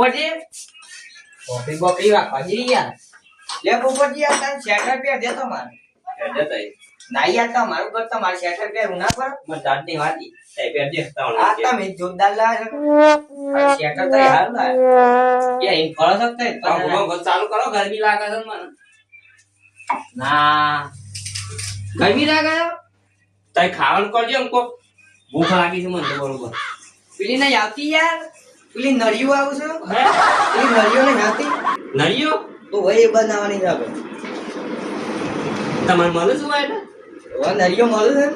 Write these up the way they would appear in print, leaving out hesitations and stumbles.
Popatji coffee બોફી રાખવાજી યાર લે પોપટજી આ તને શેટર પે દે તો મારે દે તઈ ના યાર તમારું ઘર તમારે શેટર પે ઉના પર મજાની વાતી તે પે દે આ તમે જોરદાર લાગે શેટર તો હાલ ના કે ઇન ફળ શકતે પણ ચાલુ કરો ગરમી લાગે છે મને ના ગરમી લાગે તઈ ખાવાનું કરજો એમ કો ભૂખ લાગી છે મને બરોબર પેલી નહીં આવતી યાર પેલી નળીઓ આવું છે પેલી નળીઓ નહીં આવતી નળીઓ તો વહી બનાવવાની છે આપણે તમારે મળે શું એટલે નળીઓ મળે છે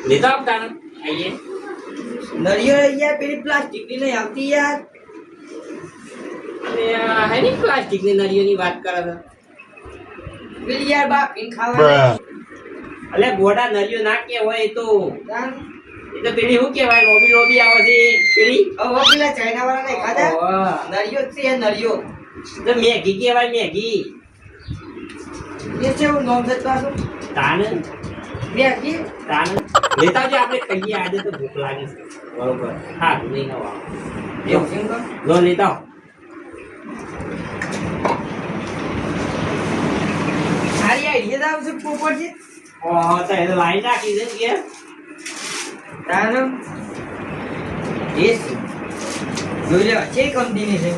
લેતા આવતા આઈએ નળીઓ યાર પેલી પ્લાસ્ટિક ની નહીં આવતી યાર અરે હે ની પ્લાસ્ટિક ની નળીઓની વાત કરે છે પેલી યાર બાફીને ખાવાની અલે ગોડા નળીઓ ના કે હોય તો એ તો પેલી શું કહેવાય લોબી લોબી આવે છે પેલી ઓ પેલા ચાઇના વાળા નહીં ખાધા નળીઓ છે નળીઓ તો મેગી કહેવાય મેગી એ છે હું નોમ થતો છું તાન મેગી તાન લેતા જે આપણે કહીએ આજે તો ભૂખ લાગી છે બરોબર હા નહીં નવા એવું છે લો લેતા સારી આઈડિયા દાવ છે પોપટજી ઓ તો એ લાઈન નાખી દે કે તાનો એસ જોઈ લે છે કંપની છે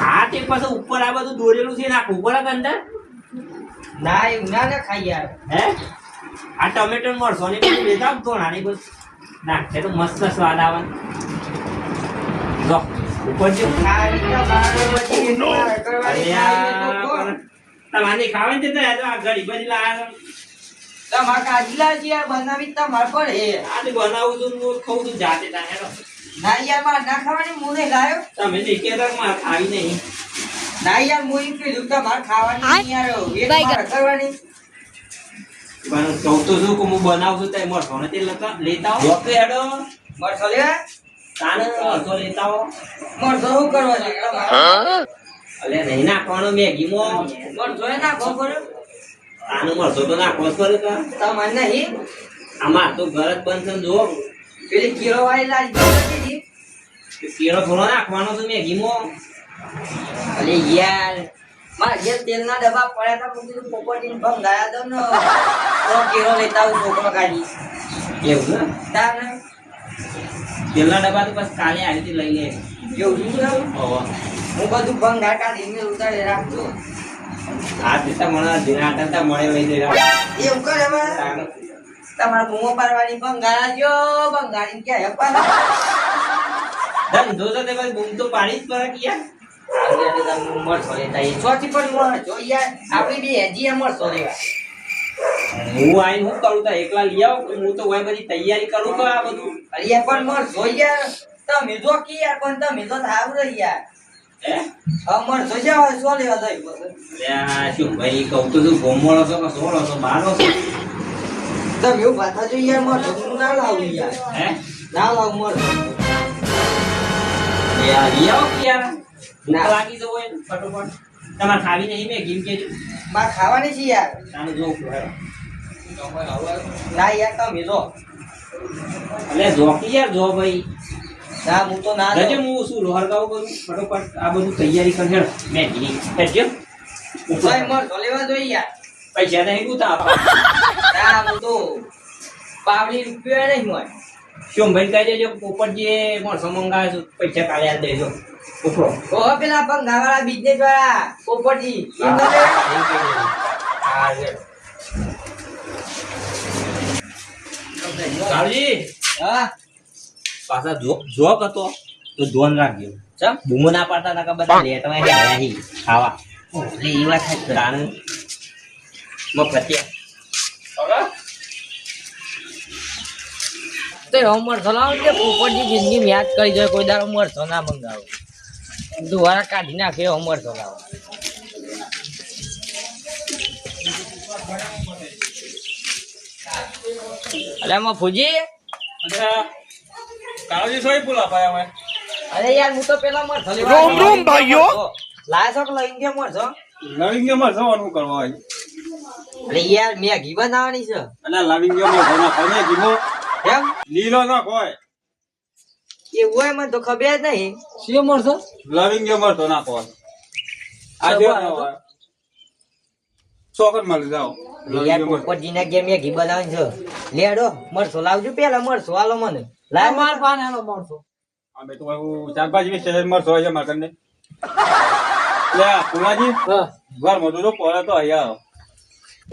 આ તે પાછો ઉપર આ બધું દોરેલું છે નાખવું પડે અંદર ના એ ઉના ના ખાઈ યાર હે આ ટમેટો મરસો ને બધું લેતા તો નાની બસ નાખે તો મસ્ત સ્વાદ આવે જો ઉપર જે ખાઈ તો બારો બચી તમારે ખાવાનું છે તો આ ઘડી બધી લાયા તમાર કાજીલા છે યાર બનાવી તમાર પર હે આ તો બનાવું છું હું ખાઉં છું જાતે તા હેરો ના યાર માં ના ખાવાની મુને લાયો તમે ને કેદાર માં ખાવી નહીં ના યાર મોઈ કે દુકા માર ખાવાની નહીં યાર એક માર કરવાની બન તો જો કો હું બનાવું છું તે મરસો ને તે લેતા આવો ઓકે હેડો મરસો લે તાને મરસો લેતા આવો મરસો શું કરવા છે અલે નહીં નાખવાનો મેગી મો મરસો એ નાખો પર આનું મરસો તો નાખવો પડે તો તમને નહીં આમાં તો ઘર જ બનશે જો પેલી કીરો વાળી લાજી હતી કીરો થોડો નાખવાનો તો મેગીમો અલે યાર માં જે તેલના ડબ્બા પડ્યા હતા બધું પોપટીને ભંગાયા દો ને તો કીરો લેતા આવું છોકરો કાઢી એવું ને તાર તેલના ડબ્બા તો બસ કાલે આવી હતી લઈ લે એવું છે હું બધું ભંગાર કાઢીને ઉતારી રાખજો આ દીતા મને દિના આટા મળે લઈ જઈ એવું કરે હવે તમારા મોમો પારવાની બંગાળજો બંગાળી કે હપા દમ દોજો તે બસ બૂમ તો પાડી જ પર કિયા આ કે દમ મરસો લેતા એ ચોથી પણ મો જો યાર આપણી બે હેજી મરસો લેવા હું આઈ હું કરું તા એકલા લઈ આવ હું તો ઓય બધી તૈયારી કરું તો આ બધું અરિયા પણ મરસો યાર તમે જો કે યાર પણ તમે તો થાવ રે યાર અમર તો જાવ સો લેવા જાય બસ યા શું ભાઈ કહું તો તું ગોમળો છો કે સોળો છો બારો છો તમે એવું પાછા જો યાર મર તો ના લાવું યાર હે ના લાવ મર યાર યાર યાર ના લાગી તો હોય ફટોફટ તમાર ખાવી નહીં મે ગીમ કે બા ખાવાની છે યાર તાને જો ના યાર તમે જો અલે જો કે યાર જો ભાઈ ના હું તો ના જજે હું શું લોહર ગાવ કરું ફટોફટ આ બધું તૈયારી કર હેડ મેગી હેડજો ઉપાય મર તો લેવા જોઈએ યાર પૈસા નહીં ગુતા ના હું તો પાવડી રૂપિયા નહીં હોય શું ભાઈ કહી દેજો પોપટજી મરસો મંગાવે છે પૈસા કાલે આલ દેજો ઉપરો ઓ પેલા ભંગાવાળા બિઝનેસ વાળા પોપટજી એમ કરે હા જે કાળજી હા પાછા જોક હતો તો ધોન રાખજો ચમ બૂમો ના પાડતા નકા બધા લેટવા હે રહી ખાવા લે ઈ વાત થાય તાણ મફતિયા ઓકે તે હોમર સલાવ કે પોપટજી જિંદગી યાદ કરી જાય કોઈ દારો મરતો ના મંગાવો દુવારા કાઢી નાખે હોમર સલાવ અલે મફુજી અચ્છા કાળજી સોઈ બોલા પાયા મે અરે યાર હું તો પેલા મર થલી રોમ રોમ ભાઈઓ લાય છો લઈ ગયા મર છો લાવિંગ માં જવાનું કરવા હોય અરે યાર મેગી બનાવવાની છે અલા લાવિંગ માં ઘણા ખાને જીમો કેમ લીલો ના કોઈ એવું હોય મને તો ખબર જ નહીં. શિયો મળશો લવિંગ જે મળતો નાખો આ જો ચોકન મળી જાઓ યાર પોપટજીના ઘેર મેગી બનાવવાની છે. લેડો મરસો લાવજો પેલા મરસો આલો મને. લાવ માર પાન આનો મળશો અમે તો શાકભાજી વિશે મળશો હોય છે મારે કને લે પુલાજી હા ઘર મધુ તો પડે તો અહીંયા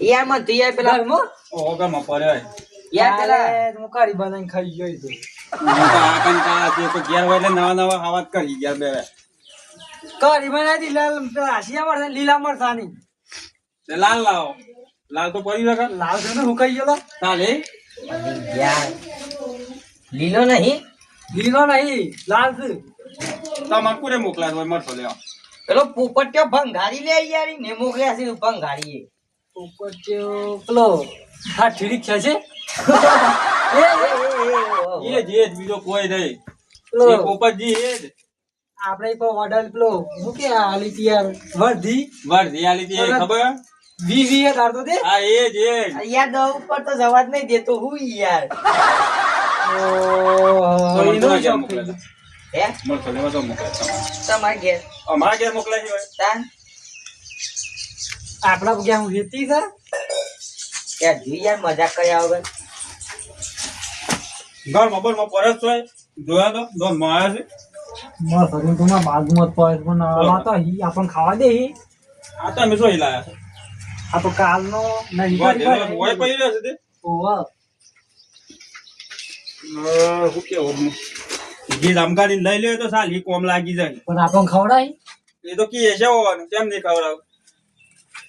યાર મને તો યાર પેલા ઓહો ઘરમાં પડે યાર પેલા હું કાઢી બનાવીને ખાઈ ગયો તો આ કંટાળા છે તો ઘેર હોય એટલે નવા નવા હાવાત કરી ઘેર બે કાઢી બનાવી લાલ શિયા મળશે લીલા મળસાની લાલ લાવો લાલ તો પડી શકે લાલ છે ને હુકાઈ ગયો ચાલે યાર લીલો નહીં લીલો નહીં લાલ છે તમારે કોને મોકલા હોય મળશો લેવા પેલો પોપટ્યો ભંગારી લે યાર ને મોકલ્યા છે ભંગારી પોપટ્યો પેલો હા ઠીક છે એ એ જ બીજો કોઈ નહીં પેલો એ પોપટજી એ જ આપણે તો ઓર્ડર પેલો હું કે આલી તી યાર વર્ધી વર્ધી આલી હતી એ ખબર વી દાડતો દે હા એ જ યાર દવા ઉપર તો જવા જ નહીં દેતો હું યાર. તમારે ઘેર મોકલે હે મળશો લેવા તો મોકલે તમારે ઘેર અમારા ઘેર મોકલે છે તાન આપડા ગયા હું વેતી છે યાર જી યાર મજાક કર્યા વગર. ઘર મોબાઈલમાં પરસ હોય જોયા તો દોન માયા છે મસ્ત હતું તમારા બાગમત પડે પણ આમાં તો અહીં આપણને ખાવા દે આ તો અમે શું લાયા છે આ તો કાલનો નહીં હોય પડી રહ્યો છે તે ઓવા શું કેવું જે રમગાડી લઈ લે તો સાલી કોમ લાગી જાય પણ આપણને ખવડાય એ તો કી છે હોવાનું કેમ નહીં ખવડાવ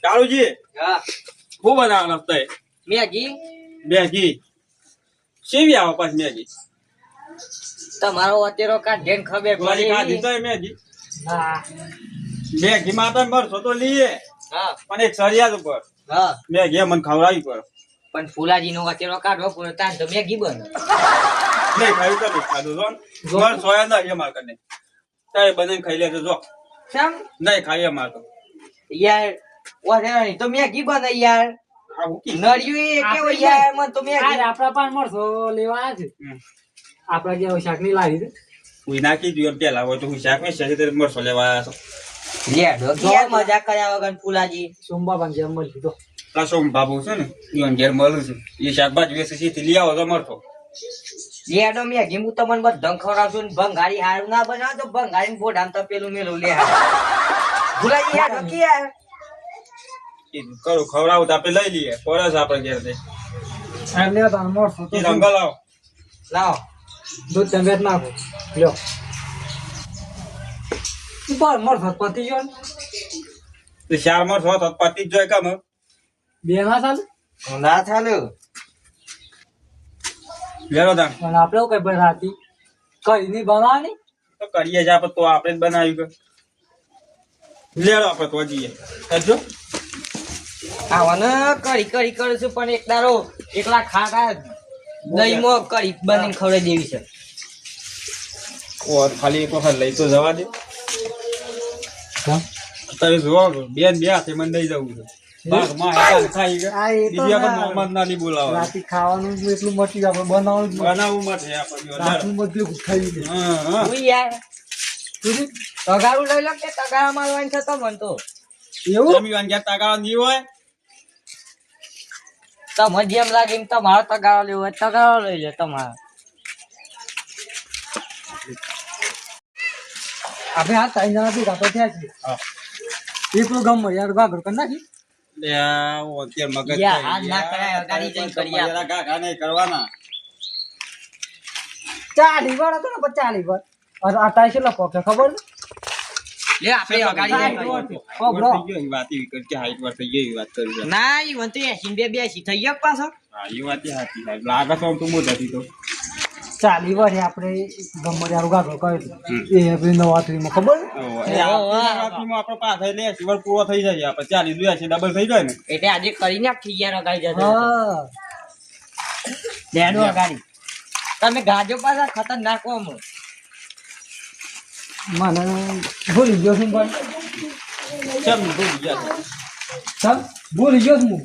કાળુજી હા શું બનાવવાનું હશે મેગી મેગી સેવી આવો પાછી મેગી તમારો અત્યારો કાઢે ખબર વાલી ખાધી પડી. તો મેગી ના મેગી માં તો મરશો તો લઈએ હા પણ એક સરિયાદ ઉપર હા મેગી મને ખવડાવી પડે પણ ફુલાજી નો અત્યારો કાઢવો પડે તાન તો મેગી બને. નહીં ખાયું તો નહીં ખાધું જો ઘર સોયા નહીં અમારે કને તારે બનાવીને ખાઈ લેજો જો કેમ નહીં ખાઈએ અમારે તો યાર ઓધેરો નહીં તો મેગી બને યાર. આ હુકી નળિયું એ કેવો યાર મને તો મેગી આપડા પાન મળશો લેવા આવ્યા છે આપડા ગયા શાક ની લાવી છે હું નાખી દઉં એમ પેલા હોય તો હું શાક વેચે છે મરશો લેવા આવ્યા છો લેડો યાર મજાક કર્યા વગર ફુલાજી. સોમબા ભાંગે મળી તો કાશો બાબુ છે ને ઈવન ઘેર મળું છું એ શાકભાજી વેચે છે લઈ આવો તો મરશો લેડો મેગી હું તમને બધા ખવડાવશું ને ભંગારી હારું ના બનાવો તો ભંગારી ને બોડામ તો પેલું મેલું લે ફુલાજી યાર નક્કી યાર કરું ખવડાવું તો આપણે લઈ લઈએ પરસ આપણે ઘેર દે એટલે તમે મળશો તો એ રંગા લાવો લાવો દૂધ તબિયત નાખો લ્યો ઉપર મળશો પતિ ગયો ને તો ચાર મરશો તો પતિ જ જોઈ કામ બે ના ચાલે ના ચાલે લેરો દાન પણ આપણે કઈ ભાઈ રાતી કઈ નહીં બનાવવાની તો કરીએ જ આપણે તો આપણે જ બનાવ્યું કે લેરો આપણે તો જઈએ કરજો આવાને કરી કરી કરું છું પણ એક દારો એકલા ખાટા દહીંમાં કરી બનીને ખવડાવી દેવી છે. ઓર ખાલી એક વખત લઈ તો જવા દે અત્યારે જોવા બેન બે હાથે મને દઈ જવું છે બાગમાં હેરાન ખાઈ ગયા આ એ તો બીજી વખત મોહમ્મદ ના નહીં બોલાવે રાતી ખાવાનું જ એટલું મટી આપણે બનાવવું જ બનાવવું માટે આપણે રાતનું બધું ખાઈ દે હા હું યાર તગારું લઈ લો કે તગારા મારવાની છે તો મન તો એવું જમી વાંગ્યા તાકાળો નહીં હોય તમે જેમ લાગે એમ તમારો તગારો લેવો હોય તગારો લઈ લે તમારો. આપણે આ ત્રણ જણા ભેગા તો થયા છીએ હા એકલું ગમ યાર ગાગર કરી નાખી લે ઓ અત્યારે મગજ યાર, આ ના કરાય, અગાડી જઈને કરીએ આપણે. ઘા નહીં કરવાના 40 વાર હતો ને 40 વાર અને આ તાઈ છે લખો કે ખબર લે આપણે અગાડી જઈને કરીએ. થઈ ગયો એ વાત એવી કરી કે હાઈટ વાર થઈ ગઈ એ વાત કરી છે. ના ઈ વંતુ 82 થઈ ગયો પાછો. હા એ વાત ય સાચી સાહેબ લાગે તો આમ તો મોટા હતી તો 40 વાર આપણે ગમ યાર ગાગર કર્યો એ આપણે નવરાત્રીમાં ખબર રાત્રિમાં આપણે પાછા લે સિવર પૂરો થઈ જાય આપણે 40 જોયા છે ડબલ થઈ જાય ને એટલે આજે કરી નાખી યાર અગાડી જતો હા લેડો અગાડી તમે ગાજો પાછા ખતરનાક હો અમો. મને ભૂલી ગયો છું પણ કેમ ભૂલી ગયા ચાલ ભૂલી ગયો છું હું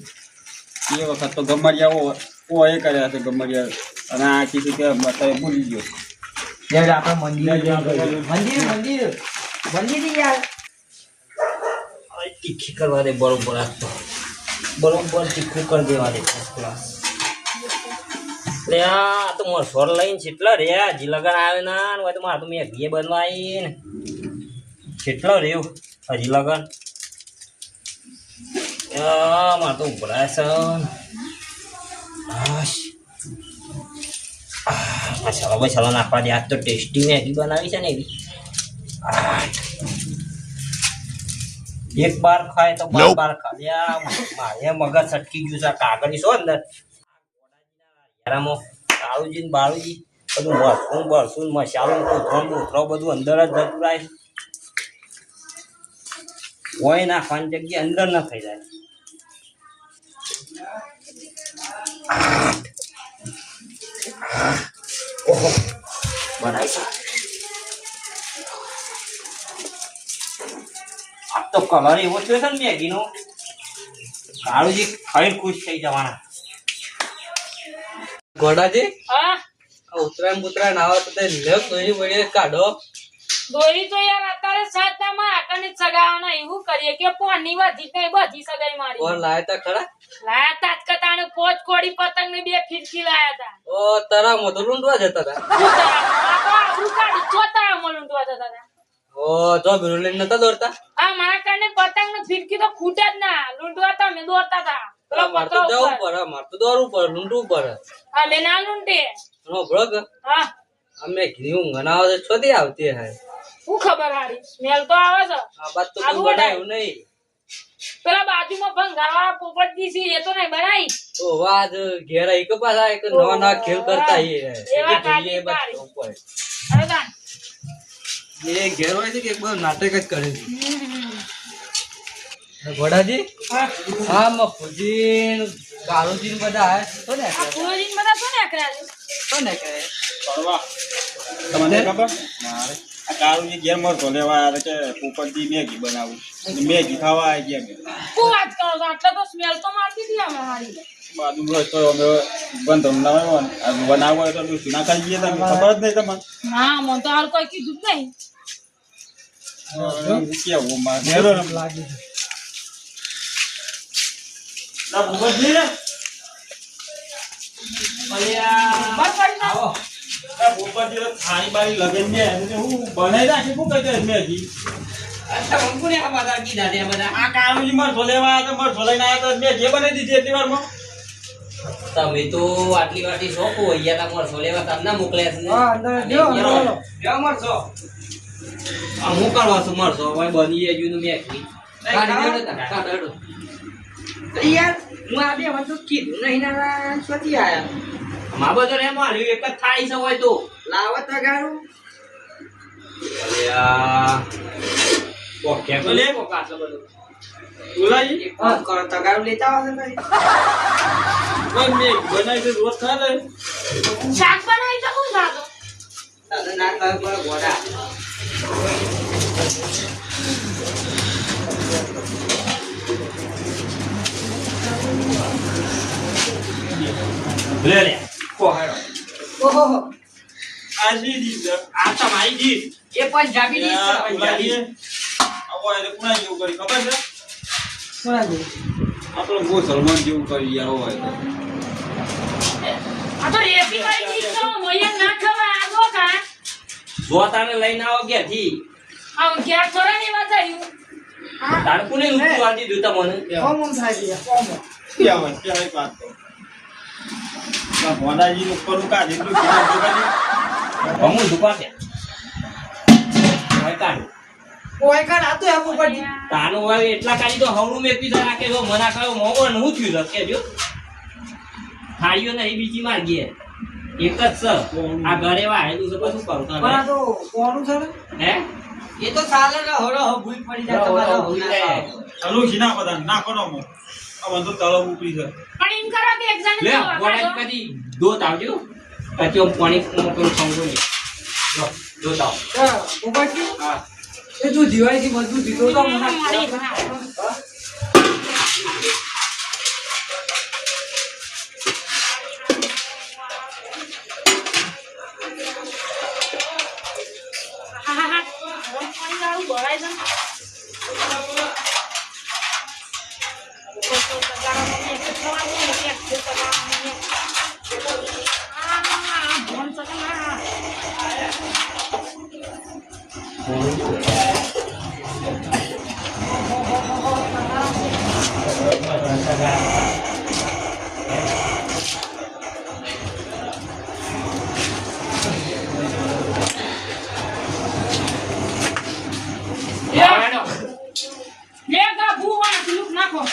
એ વખત તો ગમરિયા ઓ એ કર્યા છે ગમરિયા અને આ કીધું કે અત્યારે ભૂલી ગયો યાર આપણે મંદિર યાર તીખી કરવા દે બરોબર આ તો બરોબર તીખું કરી દેવા દે લે આ તો મોર સોર લઈને કેટલા રે હજી લગન આવે ના હોય તો મારે તો મેં ઘીએ બનવાઈ ને કેટલો રહ્યું હજી લગન મારે તો ઉભરાય છે મસાલો બસાલો નાખવા દે આજ તો ટેસ્ટી મેગી બનાવી છે ને એવી એક બાર ખાય તો બાર ખાય મારે મગજ સટકી ગયું છે કાગળી છો અંદર કાળુજી ને બાળુજી બધું મરસું બરસું મસાલો કોથરો બધું અંદર જ જતું રહે હોય નાખવાની જગ્યાએ અંદર ના થઈ જાય ઓહો બનાવી છે આ તો કલર એવો થયો છે ને મેગીનો કાળુજી ખાઈને ખુશ થઈ જવાના ગોડાજી હા ઉતરાયણ આવે તો તે લેવ દોરી વળી કાઢો દોરી તો યાર અત્યારે સાતમાં આકને સગાવાના એવું કરીએ કે પોની વધી ને બધી સગાઈ મારી કોણ લાયા તા ખરા લાયા તાત્કાતાને પોચ કોડી પતંગ ને 2 ફિરકી લાયા તા ઓ તારા મોઢ લૂંટવા જતા હતા આબરૂ કાઢી ચોતા મલુંટવા જતા હતા ઓ જો બિરુલી નતા દોરતા આ મારા કાને પતંગ ને ફિરકી તો ખૂટે જ ના લૂંટવા તા મે દોરતા તા માર તો જવું પડે માર તો દોરવું પડે લૂંટવું પડે હા મે ના લૂંટે નો ભળક હા અમે ઘી ઊંઘ ના આવે છોડી આવતી હે હું ખબર હારી સ્મેલ તો આવે છે આ બાત તો કોઈ બનાવ્યું નહીં પેલા બાજુમાં ભંગારવાળા પોપટજી છે એ તો નહીં બનાવી તો વાદ ઘેરા એક પાછા એક નવા નવા ખેલ કરતા હે એવા જોઈએ બસ કાઢી ઉપર અરે દાન એ ઘેર હોય છે કે એક બધું નાટક જ કરે છે ઘોડાજી હા મફુજી કાળુજી બધા આયા તો ને આ પૂરોજીન બધા તો ને આકરા છે તો ને કે પડવા તમને ખબર મારે આ કાળુજી ઘેર મળતો લેવા આવે કે પોપટજી મેગી બનાવું મેગી ખાવા આવી ગયા તું વાત કરો છો આટલા તો સ્મેલ તો મારતી હતી અમે હારી બાજુ રોજ તો અમે બંધ બનાવો હોય તો ના ખાઈ જઈએ તમે ખબર જ નહીં તમને ના મને તો હાલ કોઈ કીધું જ નહીં કેવું મારે લાગી છે પોપટજી બસ પડી ના આવો પોપટજી તો થાળી બાળી લગન ને હું બનાવી રાખી શું કહી દે મેગી અચ્છા મને આ બધા કીધા દે બધા આ કાળુજી મરસો લેવા આવ્યા તો મરસો લઈને આવ્યા તો મેં જે બનાવી દીધી એટલી વારમાં તમે તો આટલી વાટી શોખો અહીંયા તા મળશો લેવા તમને મોકલ્યા છે હા અંદર જો કેવા મળશો આ હું કરવા છું મળશો હવે બની ગયું નું મેકી કાઢી દે ને કાઢો યાર હું આ બે વસ્તુ કીધું નહીં ના સ્વતી આયા મા બધો રે માર્યું એક જ થાળી છે હોય તો લાવ તગારું અલ્યા ઓકે બોલે કોકા બધું બોલાજી એક કામ કરો તગારું લેતા આવશે ભાઈ મેં બનાવી દે રોજ ખા લે શાક બનાવી શકું સાતો તને ના કહે પર ગોડા લે લે કોહાડો ઓહો આ દીદી આ તમારી જી એ પંજાબી ડીશ છે પંજાબી આવો એટલે કોના જેવું કરી ખબર છે કોણાજી આપણો બહુ સલમાન જેવું કરી યાર હોય આ તો રેસી વાળી ડીશ તો મોયા ના ખવાય આગો કા જોતાને લઈને આવો ઘેરથી આમ ક્યાં થોડા ની વાત આવ્યું તારકુને ઊંચું આદી દીધું તમને કોમ થાય છે કોમ ક્યાં વાત તો મોદાજી ઉપરનું કાઢી દીધું હું દુકાન છે હોય કાઢ કોઈ કાન આતો એમ ઉપર તાનું હોય એટલા કાઢી તો હવનું મેકવી તો રાખે તો મના કયો મોગો ને હું થયું છે કેજો થાળીઓ નહીં બીજી માર ગયે એક જ છે આ ઘરે વાહેલું છે બધું કરું પણ આ તો કોનું છે હે એ તો ચાલે ને હરો ભૂલ પડી જાય તમારા ભૂલ જાય ચાલુ છે ના બધા ના કરો મો આ બધું તળો ઉપરી છે પણ એમ કરો કે એક જણ લે ગોડા કદી દોત આવજો પછી હું પાણી મોકલું સમજો ને લો દોત આવ ઉપાડકી હા એ તું દિવાળી થી બધું દીધો તો મને મારી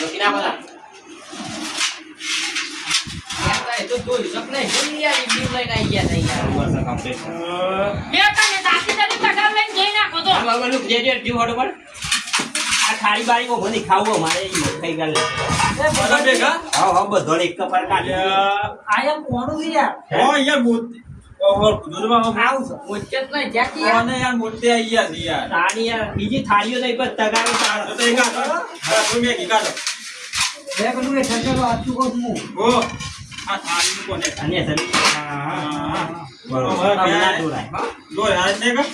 જોકી ના બધા એ તો જોઈ સક નહીં જોઈ યાર ઈડી લઈને આવી ગયા નહીં યાર બસ કમ્પ્લીટ બે કાને દાસી દાદી તગાર લઈને જઈ નાખો તો મારું જે જીવ હડો પર આ ખારી બારી કો બની ખાવો મારે ઈ ખાઈ ગલ બધા ભેગા હા બધો એક કપર કાઢ આયમ કોણું છે યાર ઓ યાર મોતી ઓહો દૂધમાં આવું છે મોચત નહીં જ્યાંથી યાર આને યાર મોતી આઈ ગયા છે યાર તારી યાર બીજી થાળીઓ નહીં પર તગારો તાળ તો એક આ તમે કી કાઢો બે પેલું એ ઠંડો આટલું કહું હું ઓ આ થાળી કોને અને સરી હા બરોબર તમને દોરાય લો યાર ને કા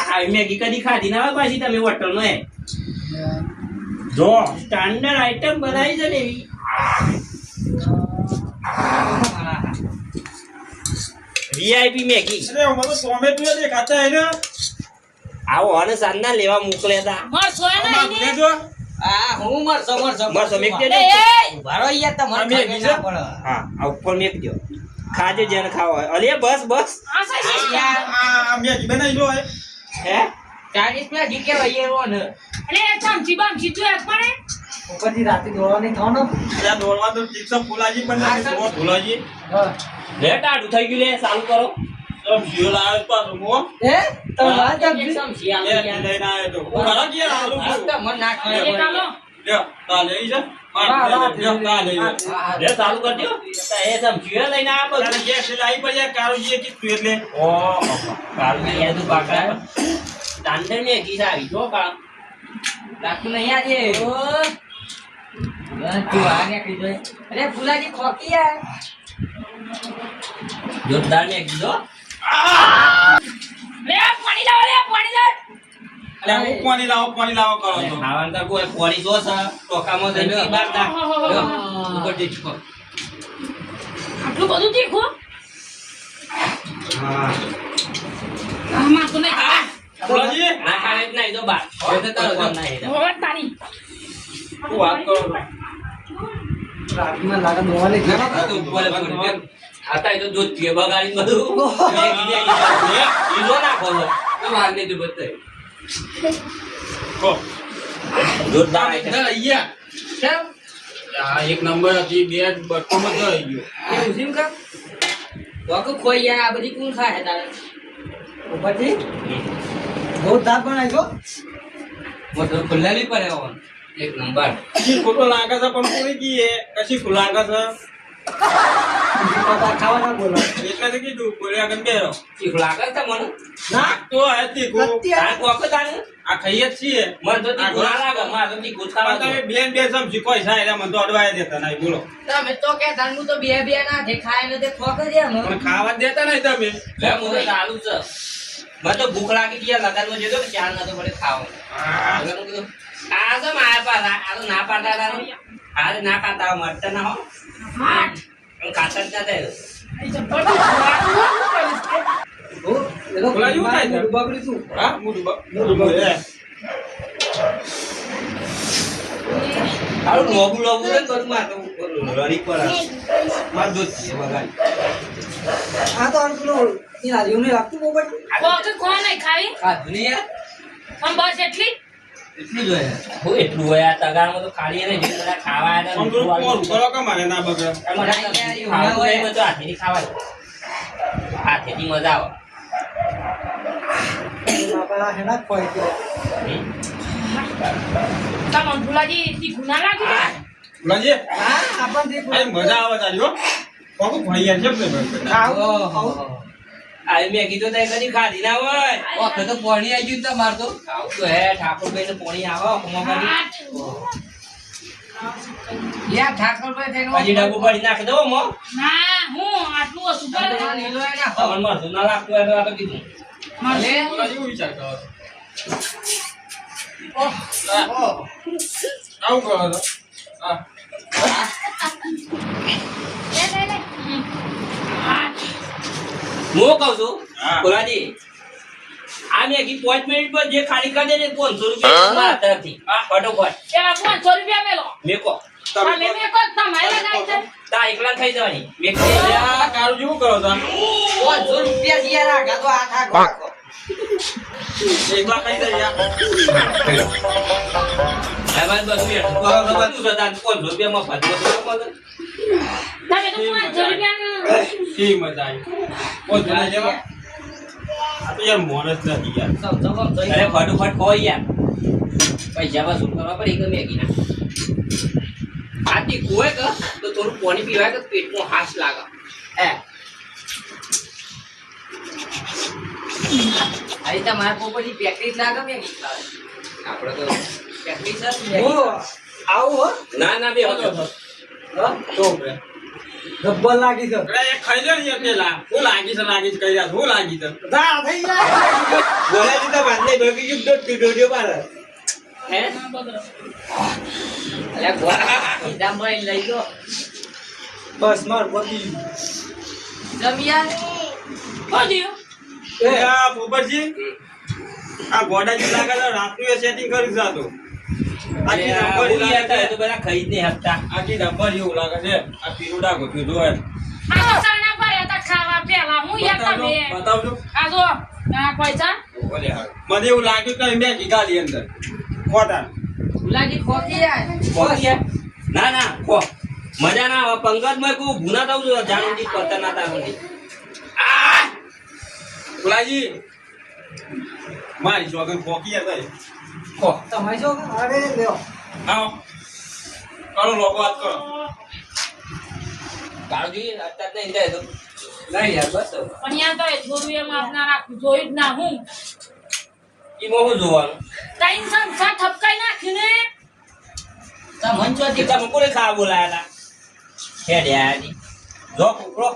આ મેગી કદી ખાધી ના હોય પાછી તમે હોટલ નો જો સ્ટાન્ડર્ડ આઈટમ બનાવી છે ને એવી વીઆઈપી મેગી અરે મને ટોમેટો દેખાતા હે ને આવો અને સાંજના લેવા મોકલ્યા હતા માર સોય ના આમાં ઈને જો આ હું મરસો મેક એ દેજો એ ઉભારો યાર તમારે મેગી ના પડે હા આ ઉપર મેક દો ખાજે જેને ખાવા હોય અલે બસ બસ આ સાઈ યાર આ મેગી બનાવી લો હે હે ચાઇનીઝ મેગી કેવાય એવો ને અરે ચમચી બામચી તું એક પડે ઉપરથી રાતે દોડવા નહીં થવાનો ત્યાં દોડવા તો ઠીક છે ફૂલાજી પણ નાખી દો ફૂલાજી હા લે ટાઢું થઈ ગયું લે ચાલુ કરો તો જીઓ લાવ્યો પાછો મો એ તો વાત એક આપી ચમચી લે આલું લઈને આવ્યો તો હું ઘરે ગયા આલુ યાર મન ના એ કાલો લે તા લઈ જા લે તા લઈ જા લે ચાલુ કરી દો એ ચમચી લઈને આ બધું તારે ગેસ લાવી પડ્યા કારુજી કીધું એટલે ઓ કાલની યાદ બાકા તાંડર ને કી આવી જો કા લાકુ નહીં આજે ઓ તું આ ને કીધો અરે ફુલાજી ખોકી યાર જોરદાર ને કીધો લે પાણી લાવ અલે હું પાણી લાવો કરો તો ખાવાનું તો કોઈ પોણી જો છે ટોકામાં જઈને બહાર તા ઉપર જે છો આટલું બધું તીખું હા આમાં તો નહીં ખાવા ફૂલાજી ના ખાને જ નહીં તો બહાર હવે તો તારો ના હેડા હોવે તારી તું વાત કરો રાતમાં લાગે દોડવા લઈ ગયા આ તો બોલે બોલે આતા એ તો દૂધ પીએ બગાડી બધું ઈલો ના ખોલો તો વાર નહીં તો બતાય કો જોરદાર અહીંયા કેમ આ એક નંબર હતી બે બટકો માં થઈ ગયો એવું સીમ કા વાકો કોઈ યાર આ બધી કોણ ખાય તારે ઉપરથી બહુ દાંત બનાવી ગયો મોટો ખુલ્લાલી પડે ઓન એક નંબર કશી ખોટો લાગે છે પણ કોઈ કીએ કશી ખુલ્લા લાગે છે ખાવા ના બોલો એટલે તો કીધું બોલ્યા ગન બેરો ચીખ લાગે છે મને ના તો હતી કો તાર કોકો તાને આ ખાઈએ જ છીએ મને તો તી ગુના લાગે મારે તો તી ગુથાવા પણ તમે બેન બે સમજી કોઈ છે એટલે મને તો અડવાય દેતા નહીં બોલો તમે તો કે તાનું તો બે બે ના દે ખાય ને તે ખોક જ એમ પણ ખાવા જ દેતા નહીં તમે લે મને ચાલુ છે મને તો ભૂખ લાગી ગયા લગાડવા જતો કે ચાલ ના તો પડે ખાવ લગાડવા કીધું આ તો મારા પાસે આ તો ના પાડતા તારો આ ના ખાતા મરતા ના હો હા ખાતા જ ના થાય એ તો બોલા જેવું થાય છે. બગડી તું હા મોટું એ તારું લોબુ લોબુ ને કરું માર તો રડી પર માર દૂધ છે બગાડી આ તો પેલું એ લારીઓ ને રાખતું બહુ બધું કોકે કોણ નહીં ખાવી ખાધું નહીં યાર પણ બસ એટલી એટલું જ હોય હું એટલું હોય આ તગારમાં તો ખાલી એને જે બધા ખાવા આવ્યા આમ તો કોણ કરો કે મારે ના બગડે હાથેથી ખાવા હાથેથી મજા આવે બાપા હેના ખોઈ કે તમને ફુલાજી તીખું ના લાગ્યું બોલાજી હા આપણ જે આ મજા આવે તારી હો કોકો ભાઈ યાર કેમ ને આ મેં કીધું તો કદી ખાધી ના હોય વખત તો પાણી આવી ગયું તમાર તો આવું તો હે ઠાકોરભાઈ ને પાણી આવે યાર ઠાકોરભાઈ થઈને હજી ડબ્બુ પાડી નાખી દો મો ના હું આટલું ઓછું કરે તમને મરતું ના લાગતું હોય તો આ તો કીધું બોલાજી હું વિચાર કરો આવું કરો છો હા હું કહું છું હા. બોલાજી આ મેગી 5 મિનિટ પર જે ખાલી કરી દે ને 500 રૂપિયા મારા તરફથી ફટોફટ પેલા 500 રૂપિયા મેલો મેકો તમે મેં કોણ તમારે લગાઈ છે તા એકલા થઈ જવાની મેકી આ કાળું જેવું કરો છો 500 રૂપિયા દિયા રાખા તો આ એકલા ખાઈ જાય યાર તમારે બધું એટલું છે તાર 500 રૂપિયામાં ભાજી તમે તો 500 રૂપિયાનું કેવી મજા આવી ઓ જોડા જેવા આ તો યાર મોન જ નથી યાર અરે ફટાફટ ખો યાર પૈસા વસૂલ કરવા પડે કે મેગી ના આથી ખોય કે તો થોડું પાણી પીવાય કે પેટમાં હાશ લાગે હે અહીં તમારા પોપટની પ્રેક્ટિસ લાગે મેગી આપણે તો પ્રેક્ટિસ જ આવું હો ના ના બે હતો તો bre ગબ્બર લાગી છે અરે એ ખાઈ લે ને યાર પેલા હું લાગી છે કહી રહ્યા હું લાગી છે જા થઈ જાય બોલાજી તો બાંધે ભગી યુગ ડોડિયો પાર હે અલે ગોળા દામભાઈ લઈ ગયો બસ માર પતિ જમિયા બોલ્યો એ આ પોપટજી આ ગોડાજી લાગે છે રાતનું સેટિંગ કરી જાતો આખી નંબર લાગે તો બધા ખાઈ જ નહીં હકતા આખી નંબર એવું લાગે છે આ પીરુડા ગોઠ્યું જો આ તો સાના પર હતા ખાવા પેલા હું યાર તમે બતાવજો આ જો આ પૈસા ઓલે હા મને એવું લાગ્યું કે મેં ગીગાલી અંદર ખોટા ગુલાજી ખોકી ખોટી ના ના ખો મજા ના આવે પંકજમાં કોઈ ભૂના દઉં છું જાણુજી પતર ના તારું ગુલાજી મારી સોગન ખોકી હતા ખો તમે જો અરે લ્યો આવો કરો લોકો વાત કરો કાળજી અત્યારે નહીં જાય તો નહીં યાર બસ પણ યાર તો એ થોડું એમ આપના રાખું જોયું જ ના હું ઈમાં શું જોવાનું ટાઈમ સંસાર ઠપકાઈ નાખીને મન ચોથી તમે કોને ખાવા બોલાયા હતા હેડ્યાની જો કુકડો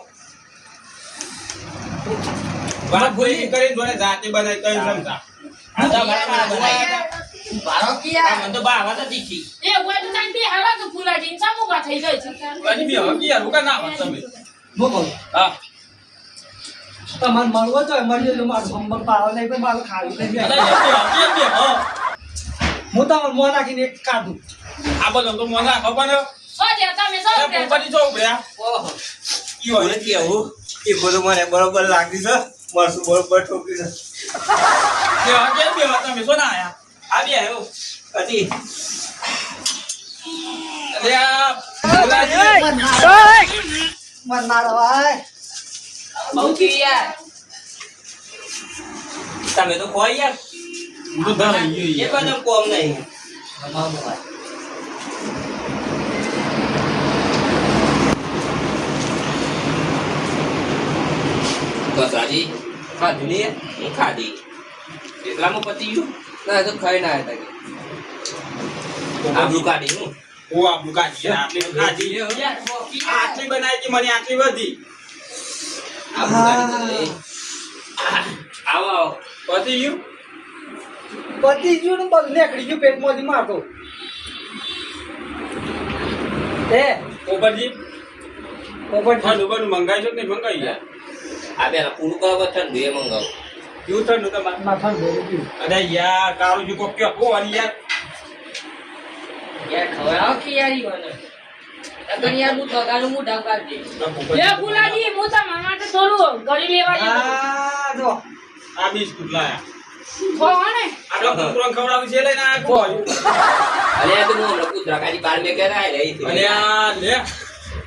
વાત ભૂલી કરીને જોડે જાતે બનાવી કઈ સમજા આ તો બરાબર બનાવી બારો આ કિયા મને તો બાવા તો દીખી એ હોય તો ટાઈમ બે હાલા તો ફૂલાજી સામુ વાત થઈ ગઈ છે અને બી હકી યાર હું કા ના વાત તમે હું કહું હા તમારે મળવો તો મળી જો મારું નંબર પાવ નહીં પણ મારું ખાવી થઈ અરે જાય હકી બે હો હું તમારે મોં નાખીને એક કાઢું આ બધું તો મને ખબર ને સો જે તમે સો એ પોપટી જો ઉભ્યા ઓહો ઈ હોય કેવું એ બધું મને બરોબર લાગી છે મરસું બરોબર ઠોકી છે કે હકી બે હો તમે શું ના આયા આ બે આવ્યો હતી અરે આ ગુલાજી મન મારો ભાઈ બહુ થી યાર તમે તો ખોઈ યાર હું તો ધર એ ગયો બધું કોમ નહીં બસ રાજી ખાધું નહીં હું ખાધી એટલામાં પતી ગયું ના તો ખાઈ ના હતા આબલું કાઢી હું ઓ આ બુકાજી આટલી બુકાજી આટલી બનાવી કે મને આટલી વધી આબલું કાઢી આવો આવો પતી ગયું પતિ ગયું ને બધું નીકળી ગયું પેટમાંથી મારતો એ પોપટજી પોપટ ઠંડુ બનું મંગાઈ છો કે નહીં મંગાઈ યાર આ પેલા પૂરું કરવા ઠંડુ એ મંગાવું કેવું ઠંડુ તમારે માથા ભરી ગયું અરે યાર કાળું જી કોક કયો કો યાર યાર ખવડાવો કે યાર ઈ મને અગર યાર હું ઠગાનું હું ઢાવ કાઢી લે ફૂલાજી હું તમારા માટે થોડું ગળી લેવા જતો આ જો આ બિસ્કુટ લાયા હો ને આટલો કૂતરો ખવડાવું છે લઈને આ કો અરે આ તો હું હમણાં કૂતરા કાઢી બાર મેં કહેતા રહી હતી અને આ લે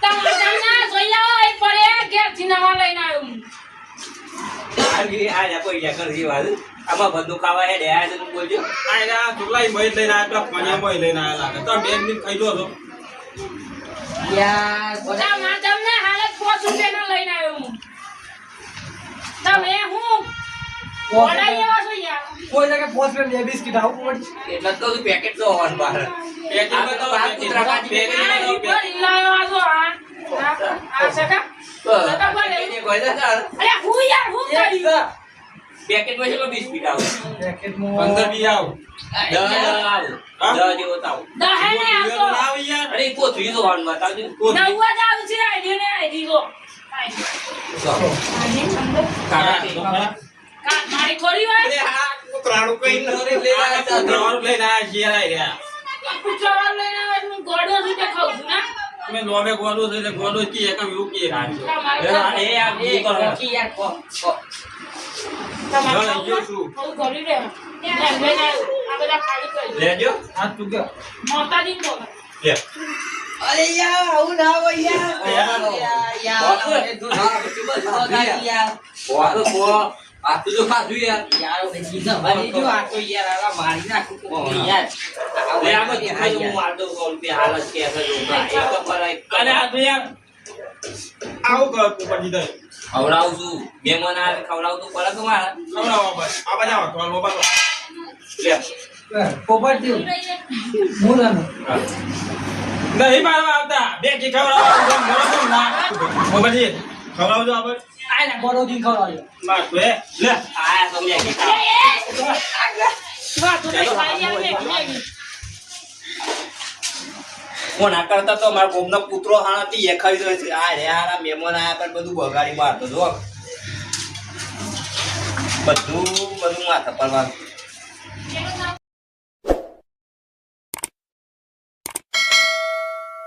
તમારા ના જોઈ આવો એ પડે ઘેરથી નવા લઈને આવ્યો હું. આ કોઈ કરી વાત આમાં બધું ખાવા હેડે આ તો બોલજો આ એના છોકરાઈ મય લઈને આયા પેલા પાણીયા મય લઈને આયા લાગે તો બે મિનિટ ખાઈ લો છો યાર તમારા તમને હાલત 5 રૂપિયાનો લઈને આવ્યો હું તમે હું ઓડાઈ એવા છો યાર કોઈ જગ્યાએ પહોંચવે બે બિસ્કિટ આવું પડી એટલે તો પેકેટ તો હોવાનું બહાર પેકેટમાં તો આ કૂતરા કાઢી આ પેકેટ ઈબર લાયો આ જો આ સકા અરે હું યાર હું કરી પેકેટ માં ચલો બિસ્કિટ આવે પેકેટમાં અંદર બી આવ દહ આવું દહ જેવો તાવ દહે ને આવતો આવ યાર અરે કોથળી તો હોવાનું બતાવજો નવા જ આવું છે આઈડી ને આઈડી જો મારી ખોરી વાત અરે આ કૂતરાનું કઈ ન લઈને આયા લઈને આયા છે યાર કુચરા લઈને આવે હું ગોડો રીતે ખાઉં છું ને તમે લોબે ગોડો છે એટલે ગોડો કી એકમ એવું કી રાખ્યો તમારે એ આ બી કરો યાર કો તમારે લઈ ગયો છું. આવું કરી દે. આ બધા ખાલી કરી દે. લેજો આ તું કે માતાજી બોલો. લે અરે યાર આવું ના હોય યાર યાર, મને દૂધ વગાડી યાર બોલો બો આ તો જો ખાધું યાર યાર જીના મારી જો આ તો યાર આલા મારી નાખું કોણ યાર લે આ બધી ખાઈ હું માર દઉં 100 રૂપિયા હાલત કે છે જો એક પર એક અરે આ તો યાર આવું કર પોપટજી દઈ ખવડાવું છું મહેમાન આવે ખવડાવું તો પડે તો મારે ખવડાવો બસ આ બધા આવો તો મોબાઈલ લે પોપટ થયું હું ના નહીં મારવા આવતા બે કી ખવડાવો મોડો તો ના પોપટજી ખવડાવજો આપણે આ ના બોલો દી ખવડાવ્યો માર તો લે આયા તો મેં કીધા વાહ, તું નહીં ખાઈ યાર, મેગી. હું ના કરતા તો મારા ગોમનો કૂતરો હાણાથી એ ખાઈ રહ્યો છે આ રે આ મહેમાન આયા પણ બધું બગાડી મારતો જો બધું માથા પર